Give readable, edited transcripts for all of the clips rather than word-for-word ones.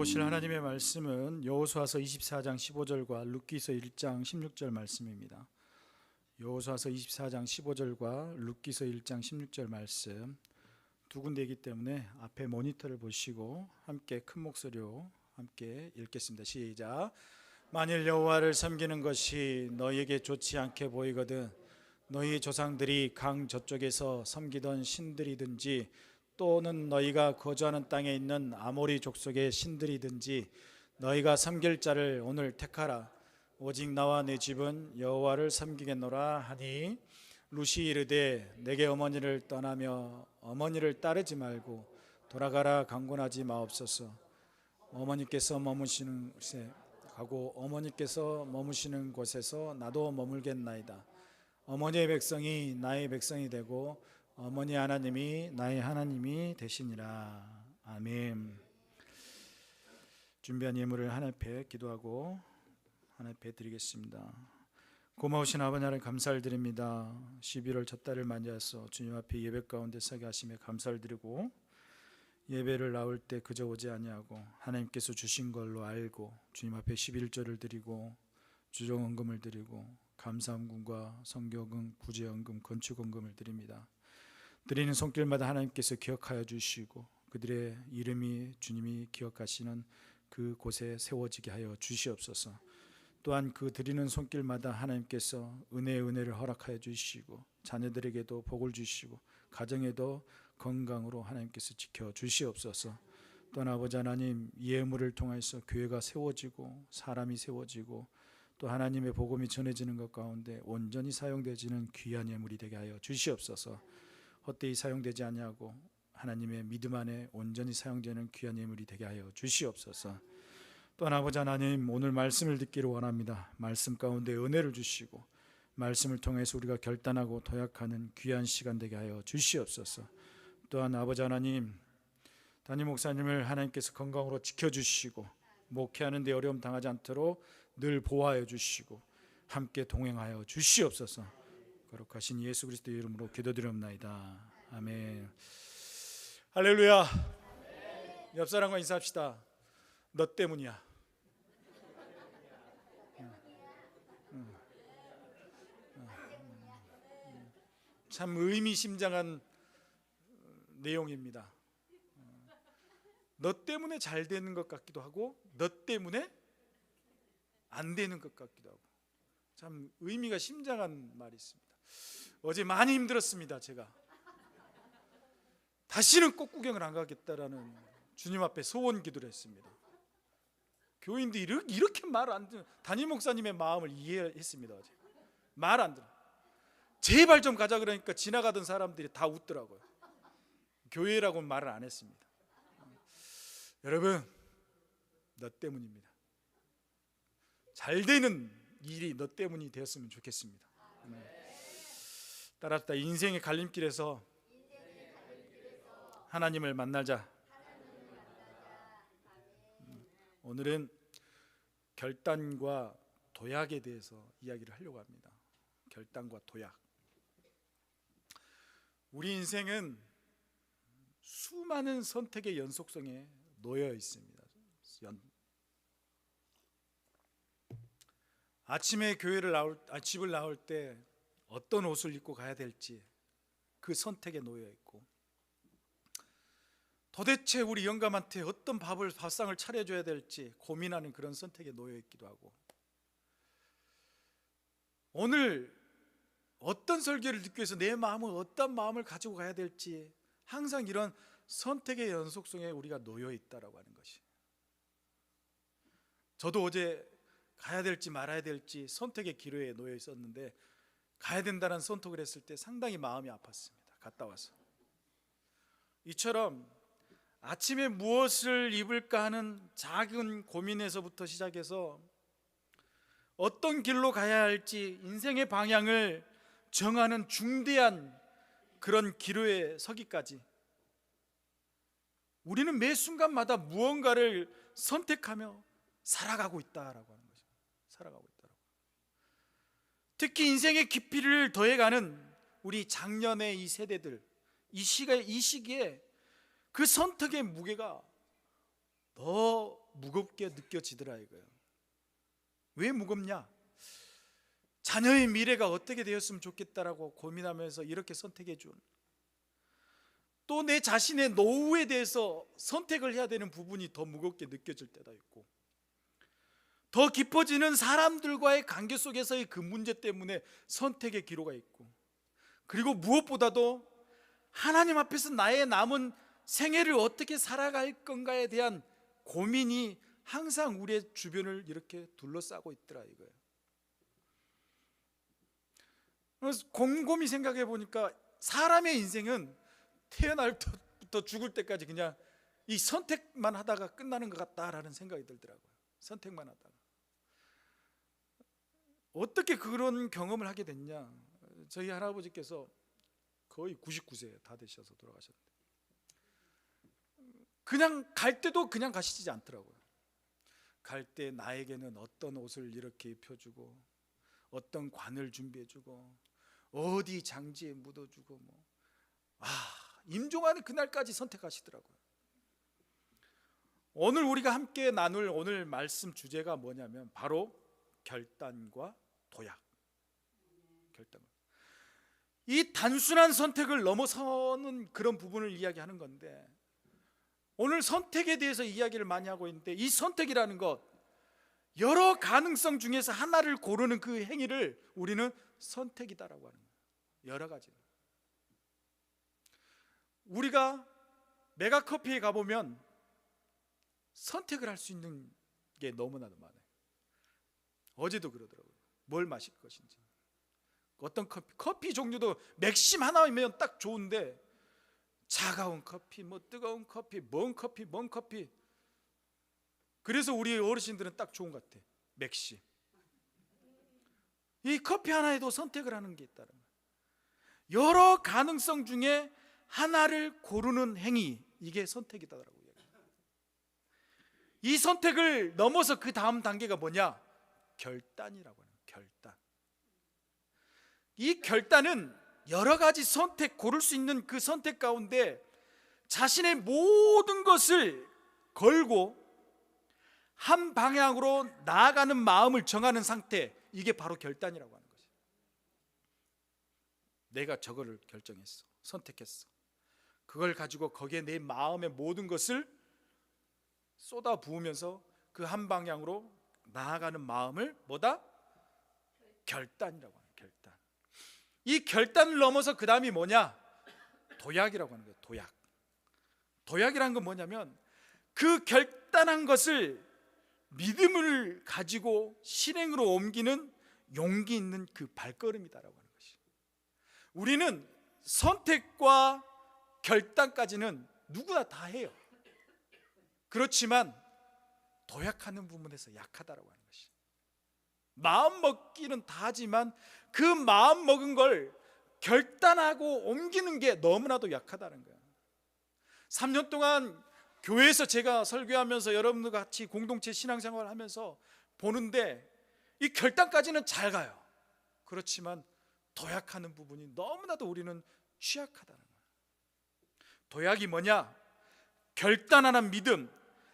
보실 하나님의 말씀은 여호수아서 24장 15절과 룻기서 1장 16절 말씀입니다. 여호수아서 24장 15절과 룻기서 1장 16절 말씀 두 군데이기 때문에 앞에 모니터를 보시고 함께 큰 목소리로 함께 읽겠습니다. 시작. 만일 여호와를 섬기는 것이 너희에게 좋지 않게 보이거든 너희 조상들이 강 저쪽에서 섬기던 신들이든지 또는 너희가 거주하는 땅에 있는 아모리 족속의 신들이든지 너희가 섬길 자를 오늘 택하라. 오직 나와 내 집은 여호와를 섬기겠노라 하니 룻이 이르되 내게 어머니를 떠나며 어머니를 따르지 말고 돌아가라 강권하지 마옵소서. 어머니께서 머무시는 곳에 가고 어머니께서 머무시는 곳에서 나도 머물겠나이다. 어머니의 백성이 나의 백성이 되고 어머니 하나님이 나의 하나님이 되시니라. 아멘. 준비한 예물을 하나님 앞에 기도하고 하나님 앞에 드리겠습니다. 고마우신 아버지 하나님 감사를 드립니다. 11월 첫 달을 맞이해서 주님 앞에 예배 가운데 서게 하심에 감사를 드리고 예배를 나올 때 그저 오지 아니하고 하나님께서 주신 걸로 알고 주님 앞에 11조를 드리고 주정헌금을 드리고 감사헌금과 성교금, 구제헌금, 건축헌금을 드립니다. 드리는 손길마다 하나님께서 기억하여 주시고 그들의 이름이 주님이 기억하시는 그 곳에 세워지게 하여 주시옵소서. 또한 그 드리는 손길마다 하나님께서 은혜를 허락하여 주시고 자녀들에게도 복을 주시고 가정에도 건강으로 하나님께서 지켜 주시옵소서. 또한 아버지 하나님 예물을 통해서 교회가 세워지고 사람이 세워지고 또 하나님의 복음이 전해지는 것 가운데 온전히 사용되지는 귀한 예물이 되게 하여 주시옵소서. 헛되이 사용되지 아니하고 하나님의 믿음 안에 온전히 사용되는 귀한 예물이 되게 하여 주시옵소서. 또한 아버지 하나님 오늘 말씀을 듣기를 원합니다. 말씀 가운데 은혜를 주시고 말씀을 통해서 우리가 결단하고 도약하는 귀한 시간 되게 하여 주시옵소서. 또한 아버지 하나님 담임 목사님을 하나님께서 건강으로 지켜주시고 목회하는 데 어려움 당하지 않도록 늘 보호하여 주시고 함께 동행하여 주시옵소서. 거룩하신 예수 그리스도의 이름으로 기도드리옵나이다. 아멘. 할렐루야. 옆 사람과 인사합시다. 너 때문이야. 참 의미심장한 내용입니다. 너 때문에 잘 되는 것 같기도 하고 너 때문에 안 되는 것 같기도 하고 참 의미가 심장한 말이 있습니다. 어제 많이 힘들었습니다. 제가 다시는 꽃구경을 안 가겠다라는 주님 앞에 소원 기도를 했습니다. 교인들이 이렇게 말 안 듣는 담임 목사님의 마음을 이해했습니다. 어제 말 안 들어. 제발 좀 가자 그러니까 지나가던 사람들이 다 웃더라고요. 교회라고는 말을 안 했습니다. 여러분 너 때문입니다. 잘 되는 일이 너 때문이 되었으면 좋겠습니다. 따라합시다. 인생의 갈림길에서 하나님을 만나자. 오늘은 결단과 도약에 대해서 이야기를 하려고 합니다. 결단과 도약. 우리 인생은 수많은 선택의 연속성에 놓여 있습니다. 아침에 집을 나올 때 어떤 옷을 입고 가야 될지 그 선택에 놓여 있고 도대체 우리 영감한테 어떤 밥상을 차려줘야 될지 고민하는 그런 선택에 놓여 있기도 하고 오늘 어떤 설교를 듣기 위해서 내 마음은 어떤 마음을 가지고 가야 될지 항상 이런 선택의 연속성에 우리가 놓여 있다라고 하는 것이. 저도 어제 가야 될지 말아야 될지 선택의 기로에 놓여 있었는데 가야 된다는 선택을 했을 때 상당히 마음이 아팠습니다. 갔다 와서 이처럼 아침에 무엇을 입을까 하는 작은 고민에서부터 시작해서 어떤 길로 가야 할지 인생의 방향을 정하는 중대한 그런 기로에 서기까지 우리는 매 순간마다 무언가를 선택하며 살아가고 있다라고 하는 거죠. 살아가고 있다라고. 특히 인생의 깊이를 더해가는 우리 작년의 이 세대들, 이 시기에 그 선택의 무게가 더 무겁게 느껴지더라 이거예요. 왜 무겁냐? 자녀의 미래가 어떻게 되었으면 좋겠다라고 고민하면서 이렇게 선택해 준, 또 내 자신의 노후에 대해서 선택을 해야 되는 부분이 더 무겁게 느껴질 때가 있고, 더 깊어지는 사람들과의 관계 속에서의 그 문제 때문에 선택의 기로가 있고, 그리고 무엇보다도 하나님 앞에서 나의 남은 생애를 어떻게 살아갈 건가에 대한 고민이 항상 우리의 주변을 이렇게 둘러싸고 있더라 이거예요. 그래서 곰곰이 생각해 보니까 사람의 인생은 태어날 때부터 죽을 때까지 그냥 이 선택만 하다가 끝나는 것 같다라는 생각이 들더라고요. 선택만 하다가. 어떻게 그런 경험을 하게 됐냐? 저희 할아버지께서 거의 99세 다 되셔서 돌아가셨는데, 그냥 갈 때도 그냥 가시지 않더라고요. 갈 때 나에게는 어떤 옷을 이렇게 입혀주고, 어떤 관을 준비해주고, 어디 장지에 묻어주고, 임종하는 그날까지 선택하시더라고요. 오늘 우리가 함께 나눌 오늘 말씀 주제가 뭐냐면 바로 결단과 도약. 결단. 이 단순한 선택을 넘어서는 그런 부분을 이야기하는 건데, 오늘 선택에 대해서 이야기를 많이 하고 있는데, 이 선택이라는 것, 여러 가능성 중에서 하나를 고르는 그 행위를 우리는 선택이다라고 하는 거예요. 여러 가지. 우리가 메가커피에 가보면 선택을 할 수 있는 게 너무나도 많아요. 어제도 그러더라고요. 뭘 마실 것인지, 어떤 커피 종류도 맥심 하나면 딱 좋은데, 차가운 커피, 뜨거운 커피, 먼 커피. 그래서 우리 어르신들은 딱 좋은 것 같아. 맥심. 이 커피 하나에도 선택을 하는 게 있다는 거예요. 여러 가능성 중에 하나를 고르는 행위, 이게 선택이다라고 얘기해요. 이 선택을 넘어서 그 다음 단계가 뭐냐? 결단이라고 해요. 결단. 이 결단은 여러 가지 선택, 고를 수 있는 그 선택 가운데 자신의 모든 것을 걸고 한 방향으로 나아가는 마음을 정하는 상태, 이게 바로 결단이라고 하는 거죠. 내가 저거를 결정했어, 선택했어. 그걸 가지고 거기에 내 마음의 모든 것을 쏟아 부으면서 그 한 방향으로 나아가는 마음을 뭐다? 결단이라고 하는 거예요. 결단. 이 결단을 넘어서 그 다음이 뭐냐? 도약이라고 하는 거예요. 도약. 도약이라는 건 뭐냐면 그 결단한 것을 믿음을 가지고 실행으로 옮기는 용기 있는 그 발걸음이다라고 하는 것이. 우리는 선택과 결단까지는 누구나 다 해요. 그렇지만 도약하는 부분에서 약하다라고 하는 것이. 마음 먹기는 다 하지만 그 마음 먹은 걸 결단하고 옮기는 게 너무나도 약하다는 거예요. 3년 동안 교회에서 제가 설교하면서 여러분들과 같이 공동체 신앙생활을 하면서 보는데, 이 결단까지는 잘 가요. 그렇지만 도약하는 부분이 너무나도 우리는 취약하다는 거예요. 도약이 뭐냐? 결단하는 믿음.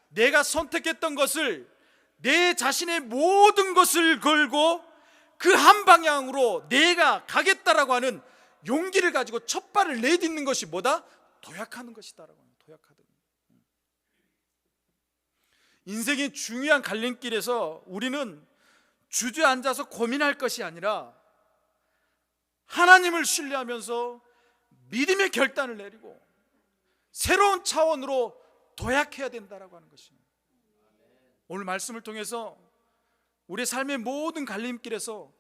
내가 선택했던 것을, 내 자신의 모든 것을 걸고 그 한 방향으로 내가 가겠다라고 하는 용기를 가지고 첫 발을 내딛는 것이 뭐다? 도약하는 것이다라고 하는. 도약하다. 인생의 중요한 갈림길에서 우리는 주저앉아서 고민할 것이 아니라 하나님을 신뢰하면서 믿음의 결단을 내리고 새로운 차원으로 도약해야 된다라고 하는 것입니다. 오늘 말씀을 통해서 우리의 삶의 모든 갈림길에서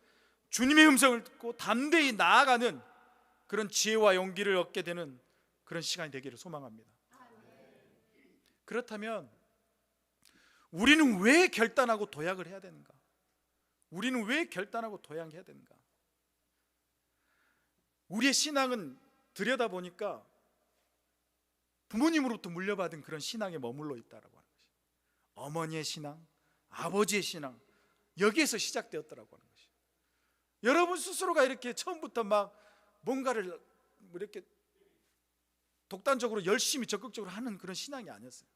주님의 음성을 듣고 담대히 나아가는 그런 지혜와 용기를 얻게 되는 그런 시간이 되기를 소망합니다. 그렇다면 우리는 왜 결단하고 도약을 해야 되는가? 우리는 왜 결단하고 도약해야 되는가? 우리의 신앙은 들여다보니까 부모님으로부터 물려받은 그런 신앙에 머물러 있다라고 하는 것이. 어머니의 신앙, 아버지의 신앙, 여기에서 시작되었다라고 하는 것이. 여러분 스스로가 이렇게 처음부터 막 뭔가를 이렇게 독단적으로 열심히 적극적으로 하는 그런 신앙이 아니었어요.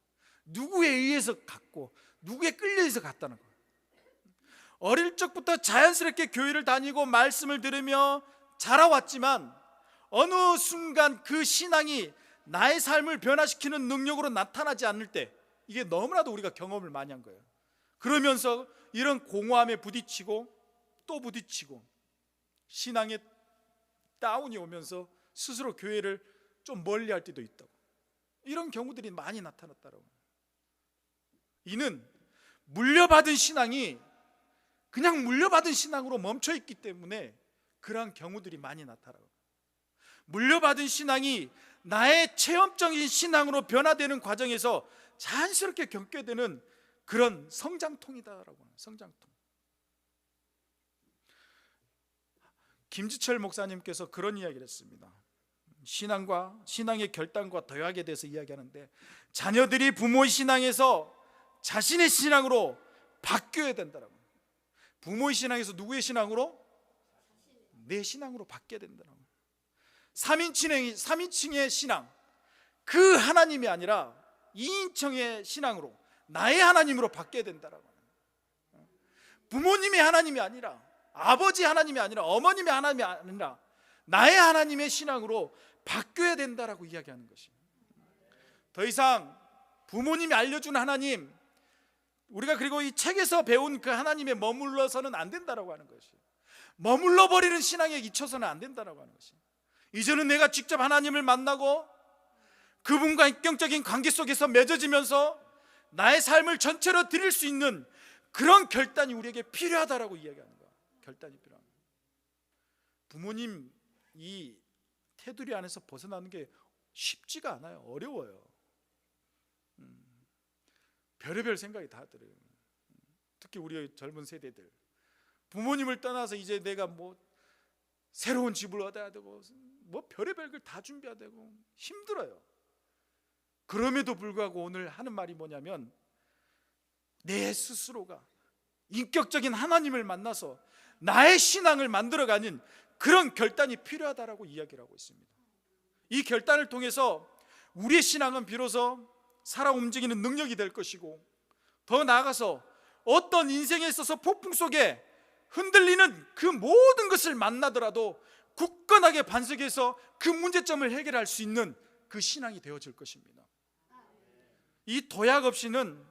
누구에 의해서 갔고 누구에 끌려서 갔다는 거예요. 어릴 적부터 자연스럽게 교회를 다니고 말씀을 들으며 자라왔지만 어느 순간 그 신앙이 나의 삶을 변화시키는 능력으로 나타나지 않을 때, 이게 너무나도 우리가 경험을 많이 한 거예요. 그러면서 이런 공허함에 부딪히고 또 부딪히고 신앙에 다운이 오면서 스스로 교회를 좀 멀리 할 때도 있다고, 이런 경우들이 많이 나타났다고. 이는 물려받은 신앙이 그냥 물려받은 신앙으로 멈춰 있기 때문에 그러한 경우들이 많이 나타나요. 물려받은 신앙이 나의 체험적인 신앙으로 변화되는 과정에서 자연스럽게 겪게 되는 그런 성장통이다라고 하는, 성장통. 김지철 목사님께서 그런 이야기를 했습니다. 신앙의 결단과 도약에 대해서 이야기하는데, 자녀들이 부모의 신앙에서 자신의 신앙으로 바뀌어야 된다라고. 부모의 신앙에서 누구의 신앙으로? 내 신앙으로 바뀌어야 된다라고. 3인칭의 신앙, 그 하나님이 아니라 2인칭의 신앙으로 나의 하나님으로 바뀌어야 된다라고. 부모님의 하나님이 아니라, 아버지 하나님이 아니라, 어머님의 하나님이 아니라 나의 하나님의 신앙으로 바뀌어야 된다라고 이야기하는 것입니다. 더 이상 부모님이 알려준 하나님, 우리가 그리고 이 책에서 배운 그 하나님에 머물러서는 안 된다라고 하는 것이, 머물러 버리는 신앙에 잊혀서는 안 된다라고 하는 것이, 이제는 내가 직접 하나님을 만나고 그분과 인격적인 관계 속에서 맺어지면서 나의 삶을 전체로 드릴 수 있는 그런 결단이 우리에게 필요하다라고 이야기하는 거야. 결단이 필요합니다. 부모님 이 테두리 안에서 벗어나는 게 쉽지가 않아요. 어려워요. 별의별 생각이 다 들어요. 특히 우리 젊은 세대들, 부모님을 떠나서 이제 내가 뭐 새로운 집을 얻어야 되고 뭐 별의별 걸 다 준비해야 되고 힘들어요. 그럼에도 불구하고 오늘 하는 말이 뭐냐면, 내 스스로가 인격적인 하나님을 만나서 나의 신앙을 만들어가는 그런 결단이 필요하다라고 이야기를 하고 있습니다. 이 결단을 통해서 우리의 신앙은 비로소 살아 움직이는 능력이 될 것이고, 더 나아가서 어떤 인생에 있어서 폭풍 속에 흔들리는 그 모든 것을 만나더라도 굳건하게 반석해서 그 문제점을 해결할 수 있는 그 신앙이 되어질 것입니다. 이 도약 없이는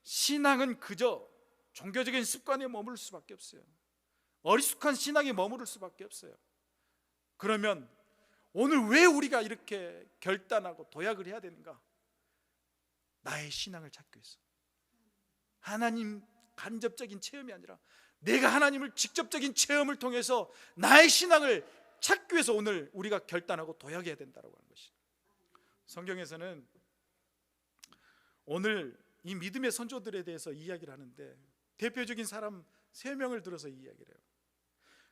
신앙은 그저 종교적인 습관에 머무를 수밖에 없어요. 어리숙한 신앙에 머무를 수밖에 없어요. 그러면 오늘 왜 우리가 이렇게 결단하고 도약을 해야 되는가? 나의 신앙을 찾기 위해서. 하나님 간접적인 체험이 아니라 내가 하나님을 직접적인 체험을 통해서 나의 신앙을 찾기 위해서 오늘 우리가 결단하고 도약해야 된다고 하는 것이. 성경에서는 오늘 이 믿음의 선조들에 대해서 이야기를 하는데, 대표적인 사람 3명을 들어서 이야기를 해요.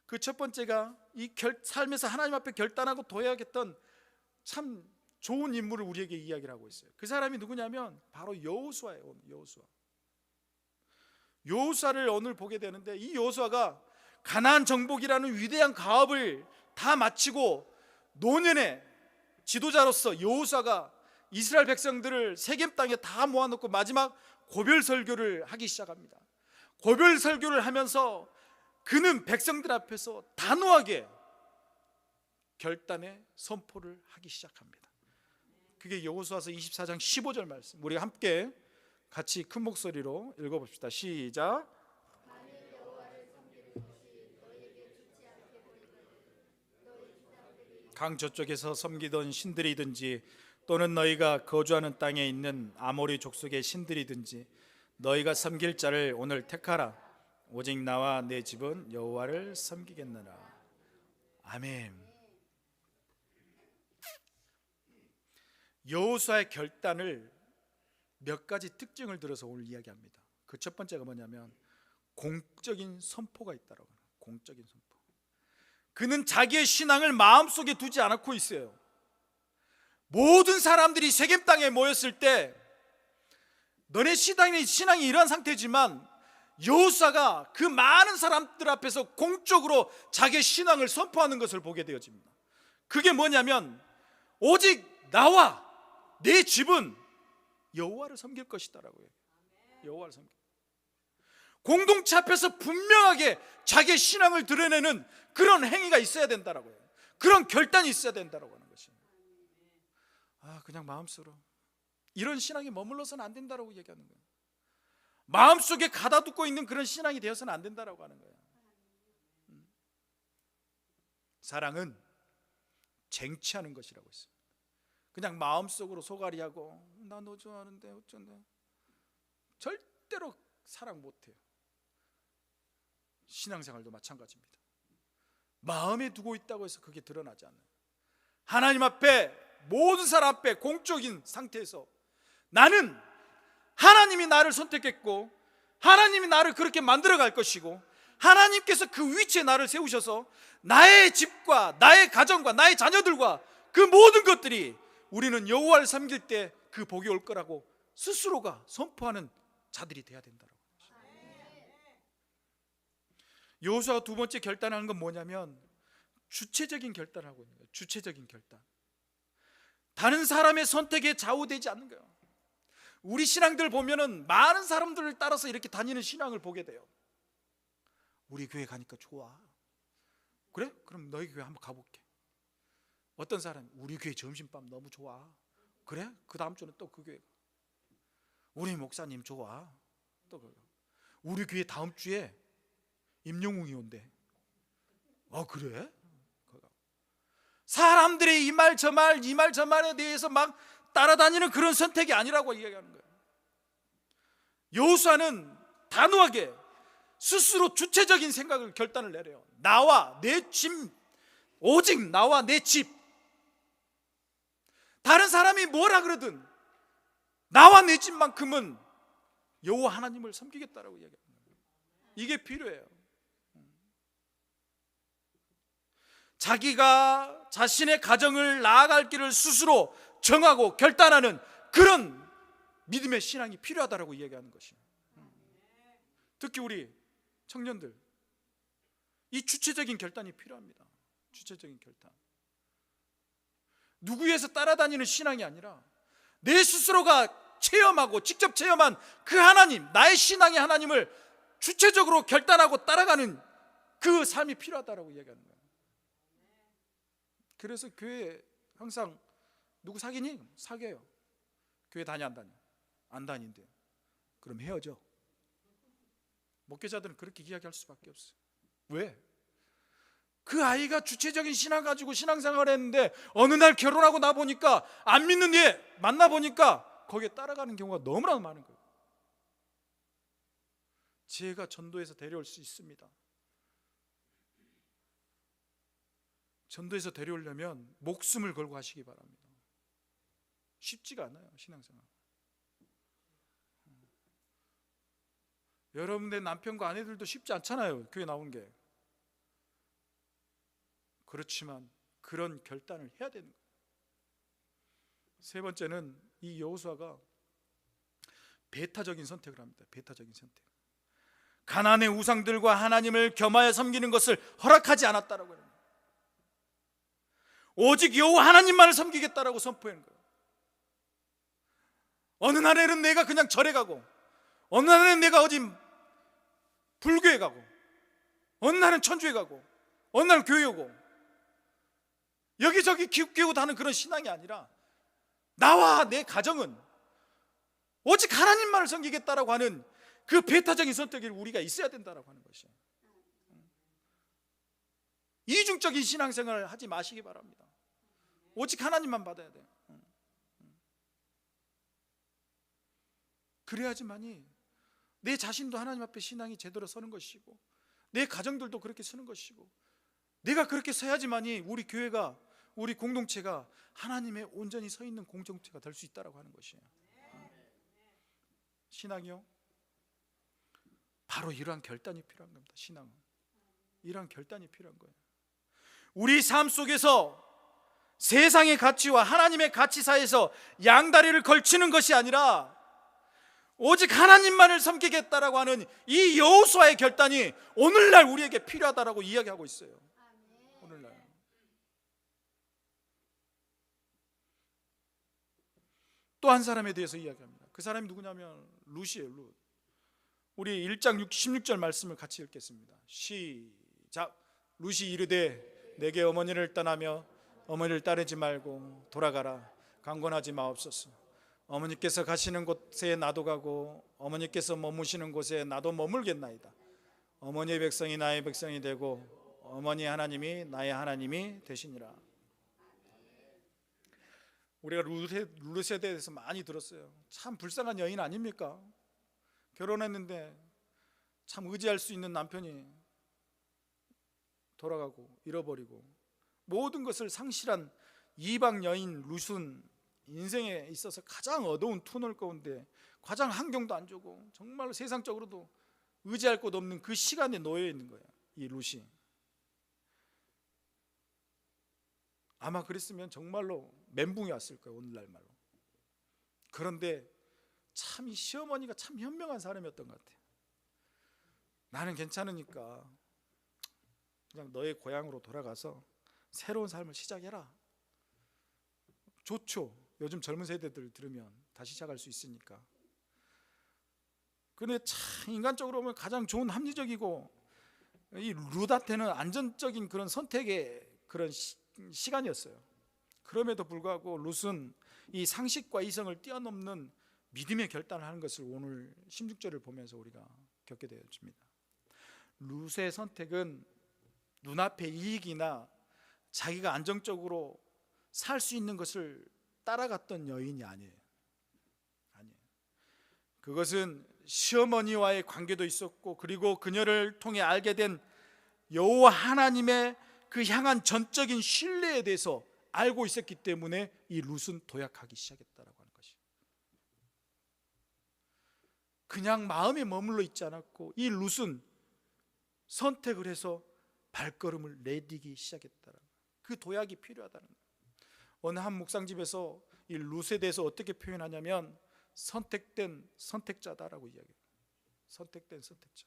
그 첫 번째가 이 삶에서 하나님 앞에 결단하고 도약했던 참 좋은 인물을 우리에게 이야기를 하고 있어요. 그 사람이 누구냐면 바로 여호수아예요. 여호수아를 오늘 보게 되는데, 이 여호수아가 가나안 정복이라는 위대한 가업을 다 마치고 노년의 지도자로서 여호수아가 이스라엘 백성들을 세겜 땅에 다 모아놓고 마지막 고별 설교를 하기 시작합니다. 고별 설교를 하면서 그는 백성들 앞에서 단호하게 결단의 선포를 하기 시작합니다. 그게 여호수아서 24장 15절 말씀, 우리가 함께 같이 큰 목소리로 읽어봅시다. 시작. 강 저쪽에서 섬기던 신들이든지 또는 너희가 거주하는 땅에 있는 아모리 족속의 신들이든지 너희가 섬길 자를 오늘 택하라. 오직 나와 내 집은 여호와를 섬기겠느라. 아멘. 여호수아의 결단을 몇 가지 특징을 들어서 오늘 이야기합니다. 그 첫 번째가 뭐냐면 공적인 선포가 있다라고 해요. 공적인 선포. 그는 자기의 신앙을 마음속에 두지 않고 있어요. 모든 사람들이 세겜 땅에 모였을 때 너네 신앙이 이러한 상태지만, 여호수아가 그 많은 사람들 앞에서 공적으로 자기의 신앙을 선포하는 것을 보게 되어집니다. 그게 뭐냐면, 오직 나와 내 집은 여호와를 섬길 것이다라고요. 여호와를 섬길. 공동체 앞에서 분명하게 자기의 신앙을 드러내는 그런 행위가 있어야 된다라고요. 그런 결단이 있어야 된다라고 하는 것이에요. 그냥 마음속으로 이런 신앙이 머물러서는 안 된다라고 얘기하는 거예요. 마음속에 가다두고 있는 그런 신앙이 되어서는 안 된다라고 하는 거예요. 사랑은 쟁취하는 것이라고 했어요. 그냥 마음속으로 소갈이하고 나 너 좋아하는데 어쩐다, 절대로 사랑 못해요. 신앙생활도 마찬가지입니다. 마음에 두고 있다고 해서 그게 드러나지 않아요. 하나님 앞에, 모든 사람 앞에 공적인 상태에서 나는 하나님이 나를 선택했고 하나님이 나를 그렇게 만들어 갈 것이고 하나님께서 그 위치에 나를 세우셔서 나의 집과 나의 가정과 나의 자녀들과 그 모든 것들이 우리는 여호와를 섬길 때 그 복이 올 거라고 스스로가 선포하는 자들이 돼야 된다고. 여호수아가 두 번째 결단하는 건 뭐냐면 주체적인 결단을 하고 있는 거예요. 주체적인 결단. 다른 사람의 선택에 좌우되지 않는 거예요. 우리 신앙들 보면은 많은 사람들을 따라서 이렇게 다니는 신앙을 보게 돼요. 우리 교회 가니까 좋아. 그래? 그럼 너희 교회 한번 가볼게. 어떤 사람이 우리 교회 점심밥 너무 좋아. 그래? 그 다음 주는 또 그 교회 가. 우리 목사님 좋아. 또 그거. 우리 교회 다음 주에 임영웅이 온대. 그래? 사람들의 이 말 저 말, 이 말 저 말에 대해서 막 따라다니는 그런 선택이 아니라고 이야기하는 거예요. 여호수아는 단호하게 스스로 주체적인 생각을, 결단을 내려요. 나와 내 집, 오직 나와 내 집. 다른 사람이 뭐라 그러든 나와 내 집만큼은 여호와 하나님을 섬기겠다라고 이야기합니다. 이게 필요해요. 자기가 자신의 가정을 나아갈 길을 스스로 정하고 결단하는 그런 믿음의 신앙이 필요하다라고 이야기하는 것이에요. 특히 우리 청년들, 이 주체적인 결단이 필요합니다. 주체적인 결단. 누구 위해서 따라다니는 신앙이 아니라 내 스스로가 체험하고 직접 체험한 그 하나님, 나의 신앙의 하나님을 주체적으로 결단하고 따라가는 그 삶이 필요하다라고 이야기하는 거예요. 그래서 교회에 항상 누구 사귀니? 사귀어요. 교회 다녀 안 다녀? 안 다닌대요. 그럼 헤어져. 목회자들은 그렇게 이야기할 수밖에 없어요. 왜? 그 아이가 주체적인 신앙 가지고 신앙생활을 했는데 어느 날 결혼하고 나 보니까 안 믿는 얘 만나 보니까 거기에 따라가는 경우가 너무나 많은 거예요. 지혜가 전도해서 데려올 수 있습니다. 전도해서 데려오려면 목숨을 걸고 하시기 바랍니다. 쉽지가 않아요, 신앙생활. 여러분의 남편과 아내들도 쉽지 않잖아요, 교회 나오는 게. 그렇지만 그런 결단을 해야 되는 거예요. 세 번째는 이 여호수아가 배타적인 선택을 합니다. 배타적인 선택. 가나안의 우상들과 하나님을 겸하여 섬기는 것을 허락하지 않았다라고 해요. 오직 여호와 하나님만을 섬기겠다라고 선포하는 거예요. 어느 날에는 내가 그냥 절에 가고, 어느 날에는 내가 어디 불교에 가고, 어느 날은 천주에 가고, 어느 날은 교회 오고, 여기저기 기웃기웃 하는 그런 신앙이 아니라 나와 내 가정은 오직 하나님만을 섬기겠다라고 하는 그 배타적인 선택이 우리가 있어야 된다라고 하는 것이에요. 이중적인 신앙생활을 하지 마시기 바랍니다. 오직 하나님만 받아야 돼요. 그래야지만이 내 자신도 하나님 앞에 신앙이 제대로 서는 것이고, 내 가정들도 그렇게 서는 것이고, 내가 그렇게 서야지만이 우리 교회가, 우리 공동체가 하나님의 온전히 서 있는 공동체가 될 수 있다라고 하는 것이에요. 신앙이요, 바로 이러한 결단이 필요한 겁니다. 신앙은 이러한 결단이 필요한 거예요. 우리 삶 속에서 세상의 가치와 하나님의 가치 사이에서 양다리를 걸치는 것이 아니라 오직 하나님만을 섬기겠다라고 하는 이 여호수아의 결단이 오늘날 우리에게 필요하다라고 이야기하고 있어요. 오늘날. 또 한 사람에 대해서 이야기합니다. 그 사람이 누구냐면 룻이에요. 룻. 우리 1장 16절 말씀을 같이 읽겠습니다. 시작. 룻이 이르되 내게 어머니를 떠나며 어머니를 따르지 말고 돌아가라. 강권하지 마옵소서. 어머니께서 가시는 곳에 나도 가고 어머니께서 머무시는 곳에 나도 머물겠나이다. 어머니의 백성이 나의 백성이 되고 어머니 하나님이 나의 하나님이 되시니라. 우리가 룻에 대해서 많이 들었어요. 참 불쌍한 여인 아닙니까? 결혼했는데 참 의지할 수 있는 남편이 돌아가고 잃어버리고 모든 것을 상실한 이방 여인 룻은 인생에 있어서 가장 어두운 터널 가운데 가장 환경도 안 좋고 정말 세상적으로도 의지할 곳 없는 그 시간에 놓여 있는 거예요. 이 룻이 아마 그랬으면 정말로 멘붕이 왔을 거예요. 오늘날 말로. 그런데 참 이 시어머니가 참 현명한 사람이었던 것 같아요. 나는 괜찮으니까 그냥 너의 고향으로 돌아가서 새로운 삶을 시작해라. 좋죠. 요즘 젊은 세대들 들으면 다시 시작할 수 있으니까. 그런데 참 인간적으로 보면 가장 좋은 합리적이고 이 룻한테는 안전적인 그런 선택의 그런 시간이었어요. 그럼에도 불구하고 룻은 이 상식과 이성을 뛰어넘는 믿음의 결단을 하는 것을 오늘 16절을 보면서 우리가 겪게 되어집니다. 룻의 선택은 눈앞의 이익이나 자기가 안정적으로 살 수 있는 것을 따라갔던 여인이 아니에요. 그것은 시어머니와의 관계도 있었고 그리고 그녀를 통해 알게 된 여호와 하나님의 그 향한 전적인 신뢰에 대해서 알고 있었기 때문에 이 룻은 도약하기 시작했다라고 하는 것이에요. 그냥 마음에 머물러 있지 않았고 이 룻은 선택을 해서 발걸음을 내디기 시작했다라는 거예요. 그 도약이 필요하다는 거예요. 어느 한 묵상집에서 이 룻에 대해서 어떻게 표현하냐면 선택된 선택자다라고 이야기해요. 선택된 선택자.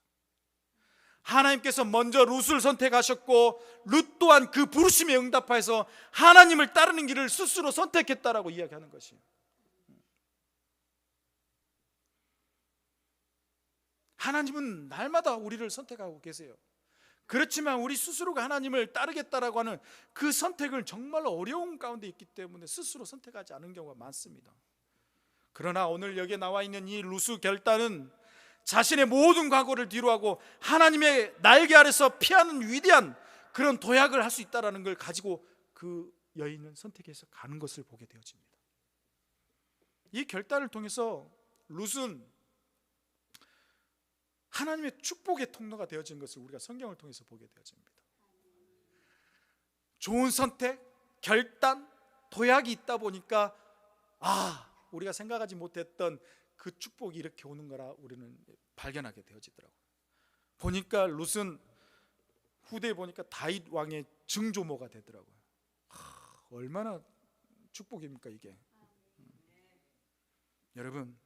하나님께서 먼저 룻을 선택하셨고 룻 또한 그 부르심에 응답하여서 하나님을 따르는 길을 스스로 선택했다라고 이야기하는 것이에요. 하나님은 날마다 우리를 선택하고 계세요. 그렇지만 우리 스스로가 하나님을 따르겠다라고 하는 그 선택을 정말 어려운 가운데 있기 때문에 스스로 선택하지 않은 경우가 많습니다. 그러나 오늘 여기에 나와 있는 이 룻의 결단은 자신의 모든 과거를 뒤로하고 하나님의 날개 아래서 피하는 위대한 그런 도약을 할 수 있다는 걸 가지고 그 여인은 선택해서 가는 것을 보게 되어집니다. 이 결단을 통해서 룻은 하나님의 축복의 통로가 되어진 것을 우리가 성경을 통해서 보게 되어집니다. 좋은 선택, 결단, 도약이 있다 보니까 우리가 생각하지 못했던 그 축복이 이렇게 오는 거라 우리는 발견하게 되어지더라고요. 보니까 룻은 후대에 보니까 다윗 왕의 증조모가 되더라고요. 얼마나 축복입니까 이게. 여러분,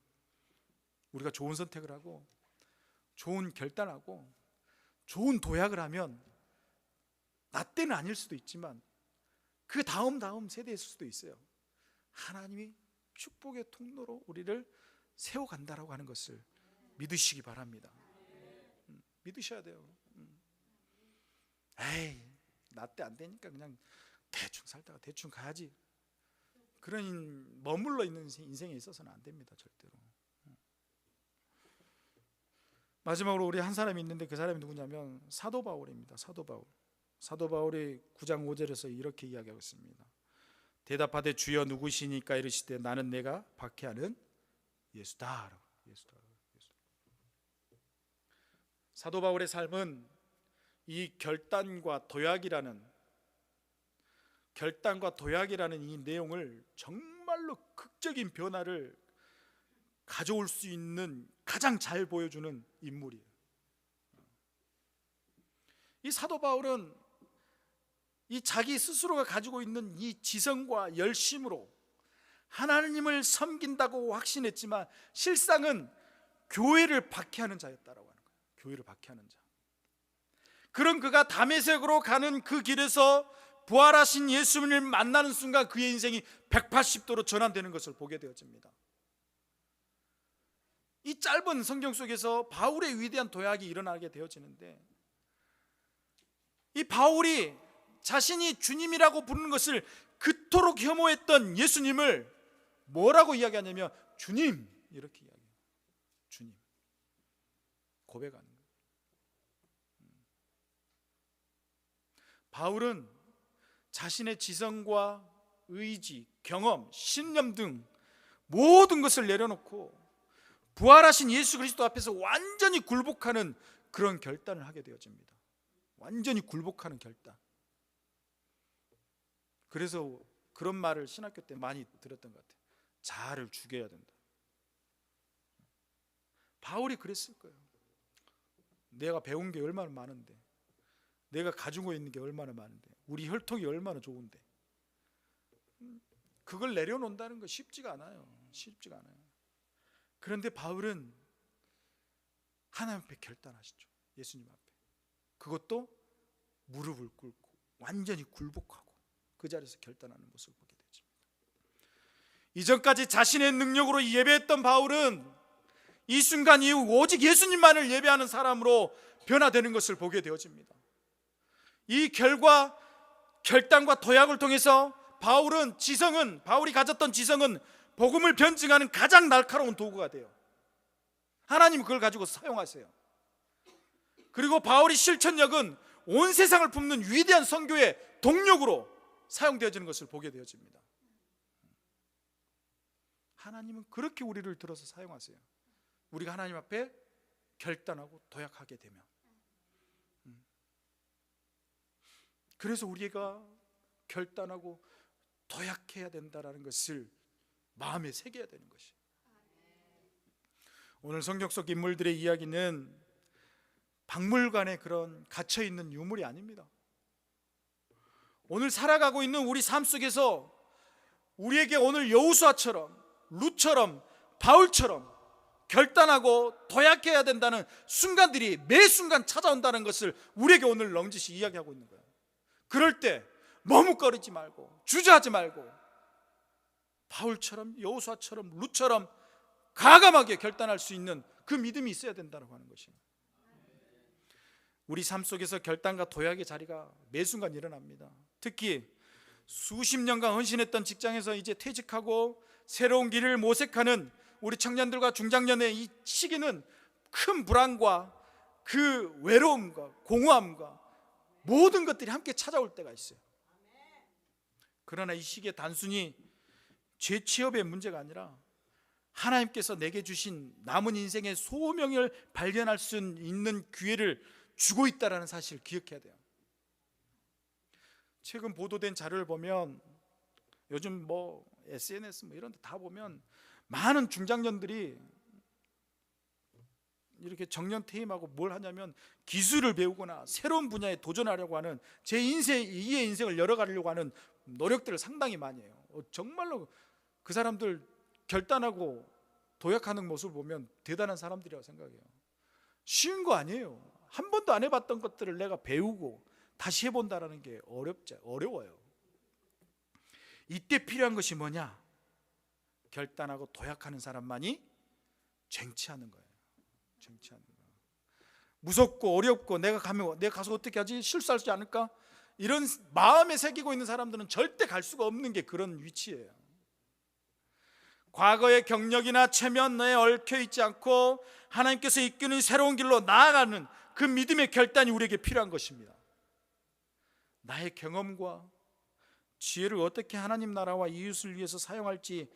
우리가 좋은 선택을 하고 좋은 결단하고 좋은 도약을 하면 나 때는 아닐 수도 있지만 그 다음 세대일 수도 있어요. 하나님이 축복의 통로로 우리를 세워간다라고 하는 것을 믿으시기 바랍니다. 믿으셔야 돼요. 나 때 안 되니까 그냥 대충 살다가 대충 가야지. 그런 머물러 있는 인생에 있어서는 안 됩니다. 절대로. 마지막으로 우리 한 사람이 있는데 그 사람이 누구냐면 사도 바울입니다. 사도 바울이 9장 5절에서 이렇게 이야기하고 있습니다. 대답하되 주여 누구시니까 이르시되 나는 내가 박해하는 예수다. 사도 바울의 삶은 이 결단과 도약이라는 이 내용을 정말로 극적인 변화를 가져올 수 있는 가장 잘 보여주는 인물이에요. 이 사도 바울은 이 자기 스스로가 가지고 있는 이 지성과 열심으로 하나님을 섬긴다고 확신했지만 실상은 교회를 박해하는 자였다라고 하는 거예요. 교회를 박해하는 자. 그런 그가 다메섹으로 가는 그 길에서 부활하신 예수님을 만나는 순간 그의 인생이 180도로 전환되는 것을 보게 되어집니다. 이 짧은 성경 속에서 바울의 위대한 도약이 일어나게 되어지는데, 이 바울이 자신이 주님이라고 부르는 것을 그토록 혐오했던 예수님을 뭐라고 이야기하냐면 주님, 이렇게 이야기해요. 주님, 고백하는 거예요. 바울은 자신의 지성과 의지, 경험, 신념 등 모든 것을 내려놓고 부활하신 예수 그리스도 앞에서 완전히 굴복하는 그런 결단을 하게 되어집니다. 완전히 굴복하는 결단. 그래서 그런 말을 신학교 때 많이 들었던 것 같아요. 자아를 죽여야 된다. 바울이 그랬을 거예요. 내가 배운 게 얼마나 많은데, 내가 가지고 있는 게 얼마나 많은데, 우리 혈통이 얼마나 좋은데, 그걸 내려놓는다는 거 쉽지가 않아요. 쉽지가 않아요. 그런데 바울은 하나님 앞에 결단하시죠. 예수님 앞에. 그것도 무릎을 꿇고 완전히 굴복하고 그 자리에서 결단하는 모습을 보게 되죠. 이전까지 자신의 능력으로 예배했던 바울은 이 순간 이후 오직 예수님만을 예배하는 사람으로 변화되는 것을 보게 되어집니다. 이 결단과 도약을 통해서 바울이 가졌던 지성은 복음을 변증하는 가장 날카로운 도구가 돼요. 하나님 그걸 가지고 사용하세요. 그리고 바울의 실천력은 온 세상을 품는 위대한 선교의 동력으로 사용되어지는 것을 보게 되어집니다. 하나님은 그렇게 우리를 들어서 사용하세요. 우리가 하나님 앞에 결단하고 도약하게 되면. 그래서 우리가 결단하고 도약해야 된다는 것을 마음에 새겨야 되는 것이. 오늘 성경 속 인물들의 이야기는 박물관에 그런 갇혀있는 유물이 아닙니다. 오늘 살아가고 있는 우리 삶 속에서 우리에게 오늘 여호수아처럼, 룻처럼, 바울처럼 결단하고 도약해야 된다는 순간들이 매 순간 찾아온다는 것을 우리에게 오늘 넌지시 이야기하고 있는 거예요. 그럴 때 머뭇거리지 말고 주저하지 말고 바울처럼, 여호수아처럼, 룻처럼 과감하게 결단할 수 있는 그 믿음이 있어야 된다고 하는 것입니다. 우리 삶 속에서 결단과 도약의 자리가 매 순간 일어납니다. 특히 수십 년간 헌신했던 직장에서 이제 퇴직하고 새로운 길을 모색하는 우리 청년들과 중장년의 이 시기는 큰 불안과 그 외로움과 공허함과 모든 것들이 함께 찾아올 때가 있어요. 그러나 이 시기에 단순히 죄 취업의 문제가 아니라 하나님께서 내게 주신 남은 인생의 소명을 발견할 수 있는 기회를 주고 있다는 사실을 기억해야 돼요. 최근 보도된 자료를 보면 요즘 SNS 이런 데 다 보면 많은 중장년들이 이렇게 정년 퇴임하고 뭘 하냐면 기술을 배우거나 새로운 분야에 도전하려고 하는 제2의 인생을 열어가려고 하는 노력들을 상당히 많이 해요. 정말로 그 사람들 결단하고 도약하는 모습을 보면 대단한 사람들이라고 생각해요. 쉬운 거 아니에요. 한 번도 안 해봤던 것들을 내가 배우고 다시 해본다는 게 어려워요. 이때 필요한 것이 뭐냐? 결단하고 도약하는 사람만이 쟁취하는 거예요. 쟁취하는 거예요. 무섭고 어렵고 내가 가서 어떻게 하지? 실수하지 않을까? 이런 마음에 새기고 있는 사람들은 절대 갈 수가 없는 게 그런 위치예요. 과거의 경력이나 체면에 얽혀 있지 않고 하나님께서 이끄는 새로운 길로 나아가는 그 믿음의 결단이 우리에게 필요한 것입니다. 나의 경험과 지혜를 어떻게 하나님 나라와 이웃을 위해서 사용할지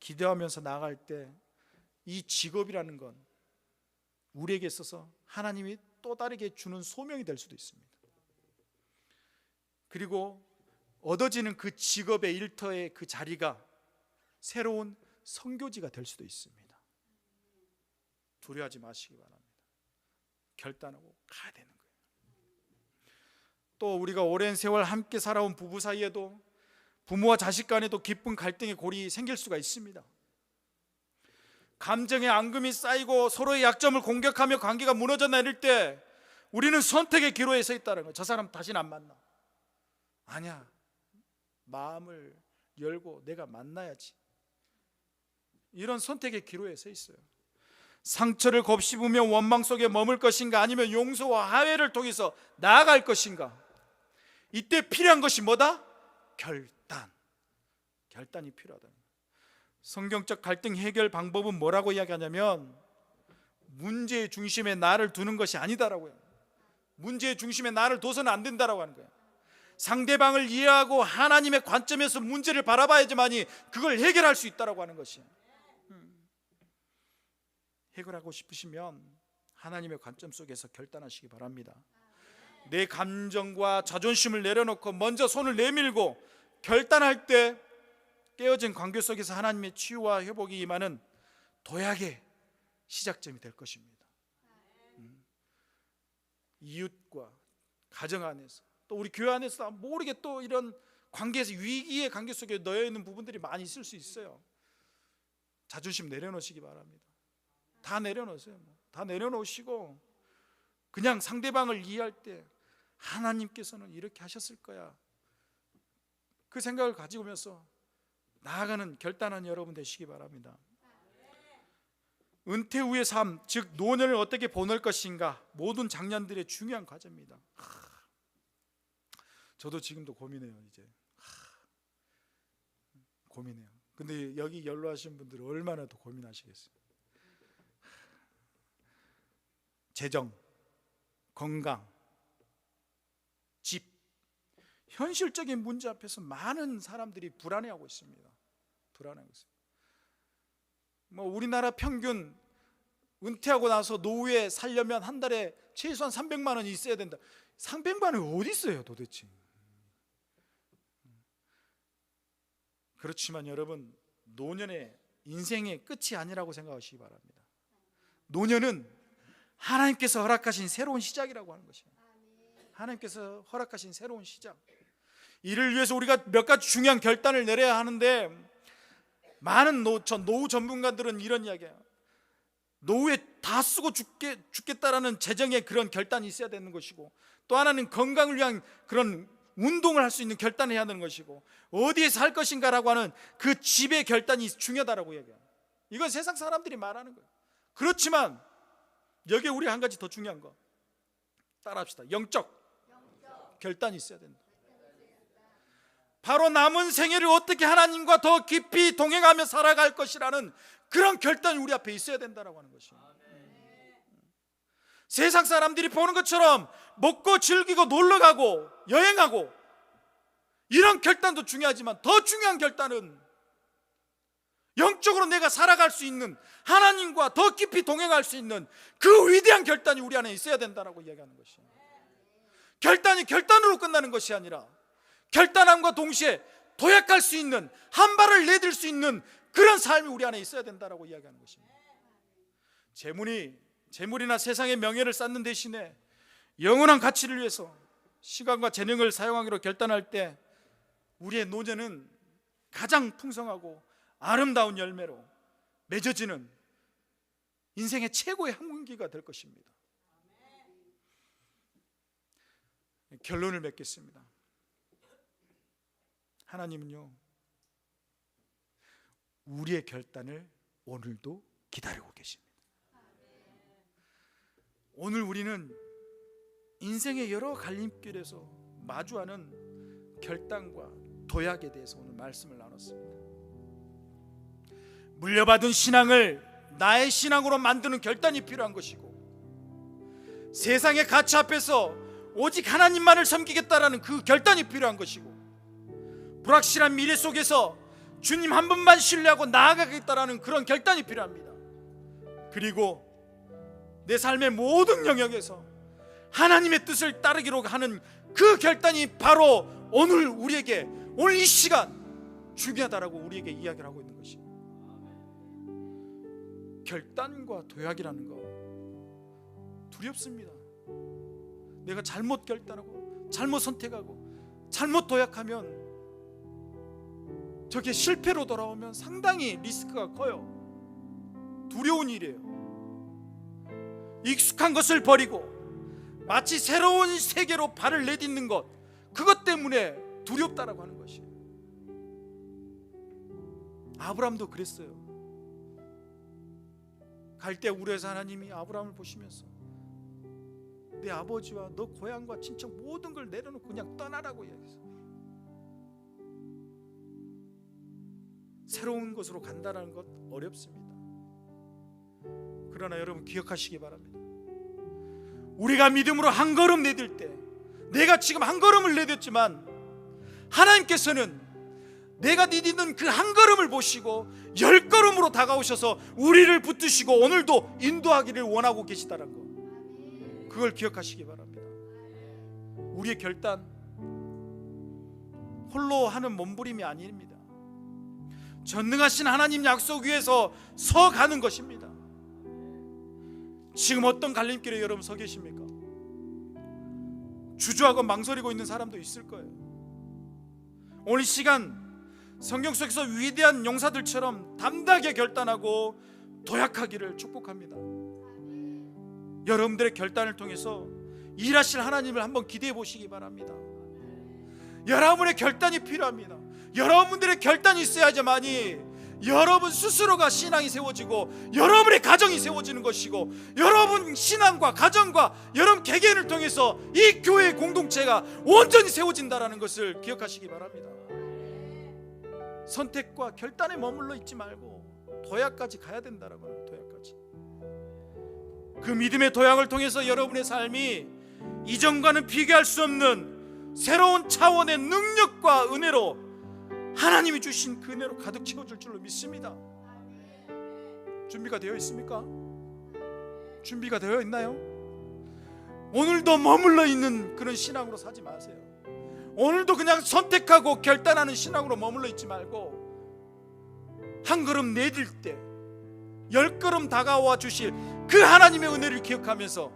기대하면서 나아갈 때 이 직업이라는 건 우리에게 있어서 하나님이 또 다르게 주는 소명이 될 수도 있습니다. 그리고 얻어지는 그 직업의 일터의 그 자리가 새로운 선교지가 될 수도 있습니다. 두려워하지 마시기 바랍니다. 결단하고 가야 되는 거예요. 또 우리가 오랜 세월 함께 살아온 부부 사이에도 부모와 자식 간에도 깊은 갈등의 골이 생길 수가 있습니다. 감정의 앙금이 쌓이고 서로의 약점을 공격하며 관계가 무너져 내릴 때 우리는 선택의 기로에 서 있다는 거예요. 저 사람 다시는 안 만나. 아니야, 마음을 열고 내가 만나야지. 이런 선택의 기로에 서 있어요. 상처를 곱씹으며 원망 속에 머물 것인가, 아니면 용서와 화해를 통해서 나아갈 것인가. 이때 필요한 것이 뭐다? 결단이 필요하다. 성경적 갈등 해결 방법은 뭐라고 이야기하냐면, 문제의 중심에 나를 두는 것이 아니다라고요. 문제의 중심에 나를 둬서는 안 된다라고 하는 거예요. 상대방을 이해하고 하나님의 관점에서 문제를 바라봐야지만이 그걸 해결할 수 있다라고 하는 것이에요. 해결하고 싶으시면 하나님의 관점 속에서 결단하시기 바랍니다. 내 감정과 자존심을 내려놓고 먼저 손을 내밀고 결단할 때 깨어진 관계 속에서 하나님의 치유와 회복이 임하는 도약의 시작점이 될 것입니다. 이웃과 가정 안에서, 또 우리 교회 안에서 모르게 또 이런 관계에서, 위기의 관계 속에 놓여 있는 부분들이 많이 있을 수 있어요. 자존심 내려놓으시기 바랍니다. 다 내려놓으세요. 다 내려놓으시고 그냥 상대방을 이해할 때 하나님께서는 이렇게 하셨을 거야, 그 생각을 가지고 오면서 나아가는 결단한 여러분 되시기 바랍니다. 은퇴 후의 삶, 즉 노년을 어떻게 보낼 것인가, 모든 장년들의 중요한 과제입니다. 저도 지금도 고민해요. 이제 고민해요. 근데 여기 연로하신 분들은 얼마나 더 고민하시겠어요. 재정, 건강, 집, 현실적인 문제 앞에서 많은 사람들이 불안해하고 있습니다. 불안해하고 있습니다. 우리나라 평균 은퇴하고 나서 노후에 살려면 한 달에 최소한 300만 원이 있어야 된다. 300만 원이 어디 있어요 도대체? 그렇지만 여러분, 노년의 인생의 끝이 아니라고 생각하시기 바랍니다. 노년은 하나님께서 허락하신 새로운 시작이라고 하는 것이에요. 하나님께서 허락하신 새로운 시작. 이를 위해서 우리가 몇 가지 중요한 결단을 내려야 하는데, 많은 노후 전문가들은 이런 이야기예요. 노후에 다 쓰고 죽겠다라는 재정의 그런 결단이 있어야 되는 것이고, 또 하나는 건강을 위한 그런 운동을 할 수 있는 결단을 해야 되는 것이고, 어디에 살 것인가라고 하는 그 집의 결단이 중요하다라고 이야기해요. 이건 세상 사람들이 말하는 거예요. 그렇지만 여기에 우리 한 가지 더 중요한 거 따라합시다. 영적 결단이 있어야 된다. 바로 남은 생애를 어떻게 하나님과 더 깊이 동행하며 살아갈 것이라는 그런 결단이 우리 앞에 있어야 된다라고 하는 것이에요. 세상 사람들이 보는 것처럼 먹고 즐기고 놀러가고 여행하고 이런 결단도 중요하지만, 더 중요한 결단은 영적으로 내가 살아갈 수 있는, 하나님과 더 깊이 동행할 수 있는 그 위대한 결단이 우리 안에 있어야 된다라고 이야기하는 것이에요. 결단이 결단으로 끝나는 것이 아니라 결단함과 동시에 도약할 수 있는, 한 발을 내딜 수 있는 그런 삶이 우리 안에 있어야 된다라고 이야기하는 것입니다. 재물이나 세상의 명예를 쌓는 대신에 영원한 가치를 위해서 시간과 재능을 사용하기로 결단할 때 우리의 노년은 가장 풍성하고 아름다운 열매로 맺어지는 인생의 최고의 항문기가 될 것입니다. 결론을 맺겠습니다. 하나님은요, 우리의 결단을 오늘도 기다리고 계십니다. 오늘 우리는 인생의 여러 갈림길에서 마주하는 결단과 도약에 대해서 오늘 말씀을 나눴습니다. 물려받은 신앙을 나의 신앙으로 만드는 결단이 필요한 것이고, 세상의 가치 앞에서 오직 하나님만을 섬기겠다라는 그 결단이 필요한 것이고, 불확실한 미래 속에서 주님 한 분만 신뢰하고 나아가겠다라는 그런 결단이 필요합니다. 그리고 내 삶의 모든 영역에서 하나님의 뜻을 따르기로 하는 그 결단이 바로 오늘 우리에게, 오늘 이 시간 중요하다라고 우리에게 이야기를 하고 있는 것입니다. 결단과 도약이라는 거 두렵습니다. 내가 잘못 결단하고 잘못 선택하고 잘못 도약하면 저게 실패로 돌아오면 상당히 리스크가 커요. 두려운 일이에요. 익숙한 것을 버리고 마치 새로운 세계로 발을 내딛는 것, 그것 때문에 두렵다라고 하는 것이에요. 아브라함도 그랬어요. 갈대 우르에서 하나님이 아브라함을 보시면서 내 아버지와 너 고향과 친척 모든 걸 내려놓고 그냥 떠나라고 이야기했어요. 새로운 곳으로 간다는 것 어렵습니다. 그러나 여러분 기억하시기 바랍니다. 우리가 믿음으로 한 걸음 내딜 때, 내가 지금 한 걸음을 내딛지만 하나님께서는 내가 디디는 그 한 걸음을 보시고 10걸음으로 다가오셔서 우리를 붙드시고 오늘도 인도하기를 원하고 계시다는 것, 그걸 기억하시기 바랍니다. 우리의 결단 홀로 하는 몸부림이 아닙니다. 전능하신 하나님 약속 위에서 서 가는 것입니다. 지금 어떤 갈림길에 여러분 서 계십니까? 주저하고 망설이고 있는 사람도 있을 거예요. 오늘 이 시간 성경 속에서 위대한 용사들처럼 담대하게 결단하고 도약하기를 축복합니다. 여러분들의 결단을 통해서 일하실 하나님을 한번 기대해 보시기 바랍니다. 여러분의 결단이 필요합니다. 여러분들의 결단이 있어야지만이 여러분 스스로가 신앙이 세워지고 여러분의 가정이 세워지는 것이고 여러분 신앙과 가정과 여러분 개개인을 통해서 이 교회의 공동체가 온전히 세워진다는 것을 기억하시기 바랍니다. 선택과 결단에 머물러 있지 말고 도약까지 가야 된다라고 합니다. 도약까지. 그 믿음의 도약을 통해서 여러분의 삶이 이전과는 비교할 수 없는 새로운 차원의 능력과 은혜로 하나님이 주신 그 은혜로 가득 채워줄 줄로 믿습니다. 준비가 되어 있습니까? 준비가 되어 있나요? 오늘도 머물러 있는 그런 신앙으로 사지 마세요. 오늘도 그냥 선택하고 결단하는 신앙으로 머물러 있지 말고 한 걸음 내딜 때 10걸음 다가와 주실 그 하나님의 은혜를 기억하면서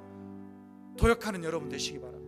도약하는 여러분 되시기 바랍니다.